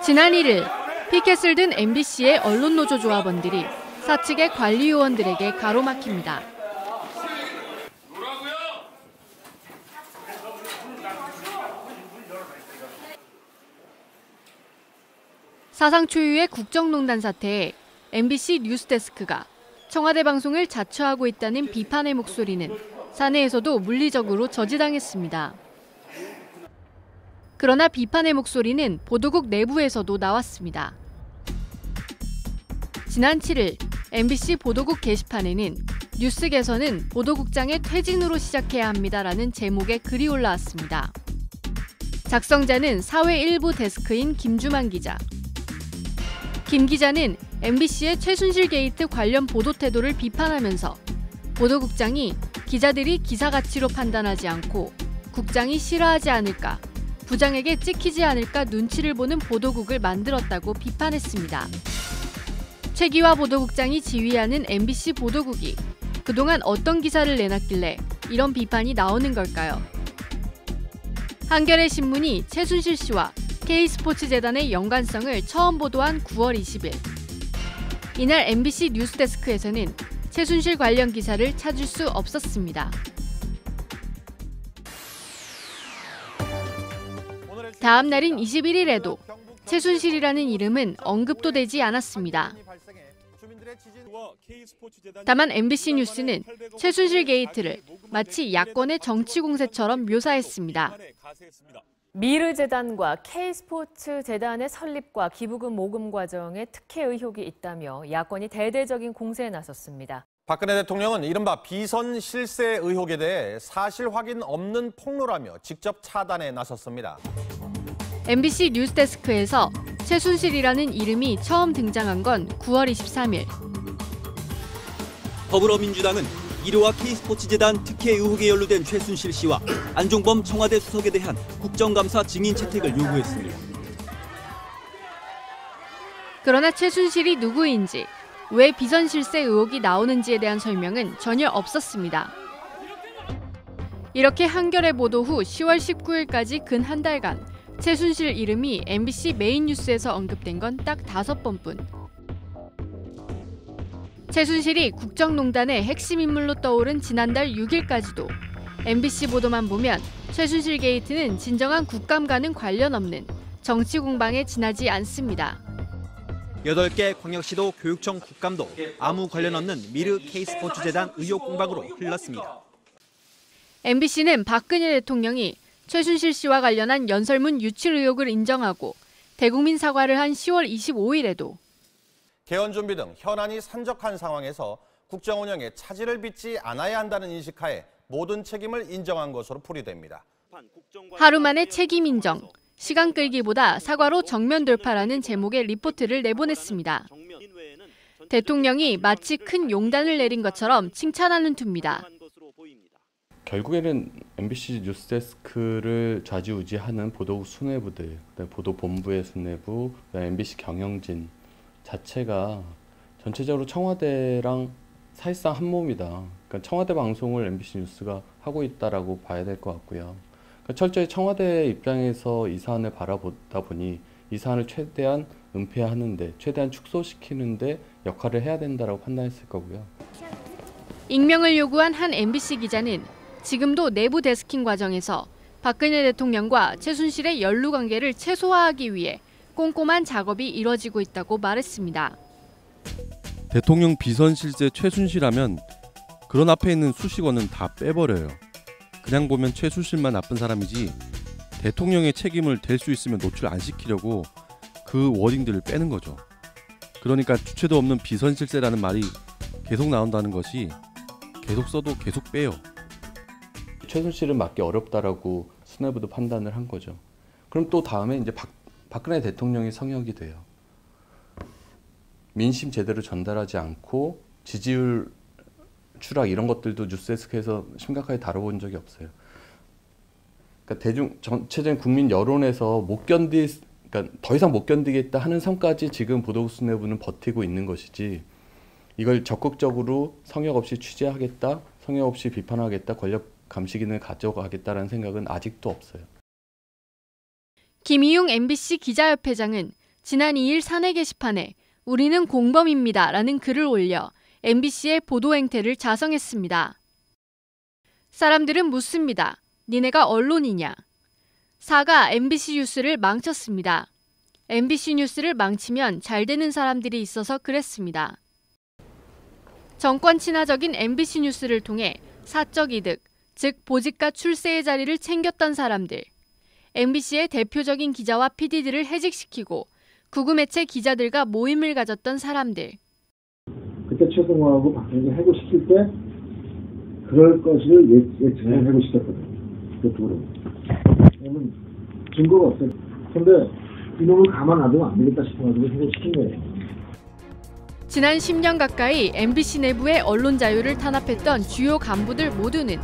지난 1일 피켓을 든 MBC의 언론노조 조합원들이 사측의 관리요원들에게 가로막힙니다. 사상 초유의 국정농단 사태에 MBC 뉴스데스크가 청와대 방송을 자처하고 있다는 비판의 목소리는 사내에서도 물리적으로 저지당했습니다. 그러나 비판의 목소리는 보도국 내부에서도 나왔습니다. 지난 7일 MBC 보도국 게시판에는 뉴스 개선은 보도국장의 퇴진으로 시작해야 합니다라는 제목의 글이 올라왔습니다. 작성자는 사회 일부 데스크인 김주만 기자. 김 기자는 MBC의 최순실 게이트 관련 보도 태도를 비판하면서 보도국장이 기자들이 기사 가치로 판단하지 않고 국장이 싫어하지 않을까, 부장에게 찍히지 않을까 눈치를 보는 보도국을 만들었다고 비판했습니다. 최기화 보도국장이 지휘하는 MBC 보도국이 그동안 어떤 기사를 내놨길래 이런 비판이 나오는 걸까요? 한겨레 신문이 최순실 씨와 K스포츠재단의 연관성을 처음 보도한 9월 20일. 이날 MBC 뉴스데스크에서는 최순실 관련 기사를 찾을 수 없었습니다. 다음 날인 21일에도 최순실이라는 이름은 언급도 되지 않았습니다. 다만 MBC 뉴스는 최순실 게이트를 마치 야권의 정치 공세처럼 묘사했습니다. 미르재단과 K스포츠재단의 설립과 기부금 모금 과정에 특혜 의혹이 있다며 야권이 대대적인 공세에 나섰습니다. 박근혜 대통령은 이른바 비선 실세 의혹에 대해 사실 확인 없는 폭로라며 직접 차단에 나섰습니다. MBC 뉴스데스크에서 최순실이라는 이름이 처음 등장한 건 9월 23일. 더불어민주당은 일요와 K스포츠재단 특혜 의혹에 연루된 최순실 씨와 안종범 청와대 수석에 대한 국정감사 증인 채택을 요구했습니다. 그러나 최순실이 누구인지, 왜 비선실세 의혹이 나오는지에 대한 설명은 전혀 없었습니다. 이렇게 한겨레 보도 후 10월 19일까지 근 한 달간 최순실 이름이 MBC 메인 뉴스에서 언급된 건 딱 5번뿐. 최순실이 국정농단의 핵심 인물로 떠오른 지난달 6일까지도 MBC 보도만 보면 최순실 게이트는 진정한 국감과는 관련 없는 정치 공방에 지나지 않습니다. 8개 광역시도 교육청 국감도 아무 관련 없는 미르 K스포츠재단 의혹 공방으로 흘렀습니다. MBC는 박근혜 대통령이 최순실 씨와 관련한 연설문 유출 의혹을 인정하고 대국민 사과를 한 10월 25일에도 개헌 준비 등 현안이 산적한 상황에서 국정 운영에 차질을 빚지 않아야 한다는 인식하에 모든 책임을 인정한 것으로 풀이됩니다. 하루 만에 책임 인정, 시간 끌기보다 사과로 정면 돌파라는 제목의 리포트를 내보냈습니다. 대통령이 마치 큰 용단을 내린 것처럼 칭찬하는 투입니다. 결국에는 MBC 뉴스데스크를 좌지우지하는 보도국 수뇌부들, 보도본부의 수뇌부, MBC 경영진 자체가 전체적으로 청와대랑 사실상 한 몸이다. 그러니까 청와대 방송을 MBC 뉴스가 하고 있다라고 봐야 될 것 같고요. 그러니까 철저히 청와대 입장에서 이 사안을 바라보다 보니 이 사안을 최대한 은폐하는데, 최대한 축소시키는데 역할을 해야 된다라고 판단했을 거고요. 익명을 요구한 한 MBC 기자는 지금도 내부 데스킹 과정에서 박근혜 대통령과 최순실의 연루 관계를 최소화하기 위해 꼼꼼한 작업이 이뤄지고 있다고 말했습니다. 대통령 비선실세 최순실하면 그런 앞에 있는 수식어는 다 빼버려요. 그냥 보면 최순실만 나쁜 사람이지 대통령의 책임을 댈 수 있으면 노출 안 시키려고 그 워딩들을 빼는 거죠. 그러니까 주체도 없는 비선실세라는 말이 계속 나온다는 것이 계속 써도 계속 빼요. 최순실은 맞기 어렵다라고 수뇌부도 판단을 한 거죠. 그럼 또 다음에 이제 박근혜 대통령이 성역이 돼요. 민심 제대로 전달하지 않고 지지율 추락 이런 것들도 뉴스데스크에서 심각하게 다뤄본 적이 없어요. 그러니까 전체적인 국민 여론에서 그러니까 더 이상 못 견디겠다 하는 선까지 지금 보도국 수뇌부는 버티고 있는 것이지, 이걸 적극적으로 성역 없이 취재하겠다, 성역 없이 비판하겠다, 권력 감시 기능을 가져가겠다라는 생각은 아직도 없어요. 김희용 MBC 기자협회장은 지난 2일 사내 게시판에 우리는 공범입니다라는 글을 올려 MBC의 보도 행태를 자성했습니다. 사람들은 묻습니다. 니네가 언론이냐? 사가 MBC 뉴스를 망쳤습니다. MBC 뉴스를 망치면 잘 되는 사람들이 있어서 그랬습니다. 정권 친화적인 MBC 뉴스를 통해 사적 이득, 즉 보직과 출세의 자리를 챙겼던 사람들, MBC의 대표적인 기자와 PD들을 해직시키고 구구 매체 기자들과 모임을 가졌던 사람들. 그때 최승호하고 박정희 해고시킬 때 그럴 것을 예측해 해고시켰거든요. 그쪽으로. 왜냐면 증거가 없어요. 근데 이놈을 가만 놔두면 안 되겠다 싶어가지고 해고시킨 거예요. 지난 10년 가까이 MBC 내부의 언론 자유를 탄압했던 주요 간부들 모두는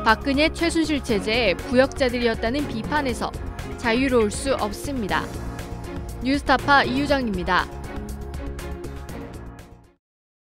박근혜 최순실 체제의 부역자들이었다는 비판에서 자유로울 수 없습니다. 뉴스타파 이유정입니다.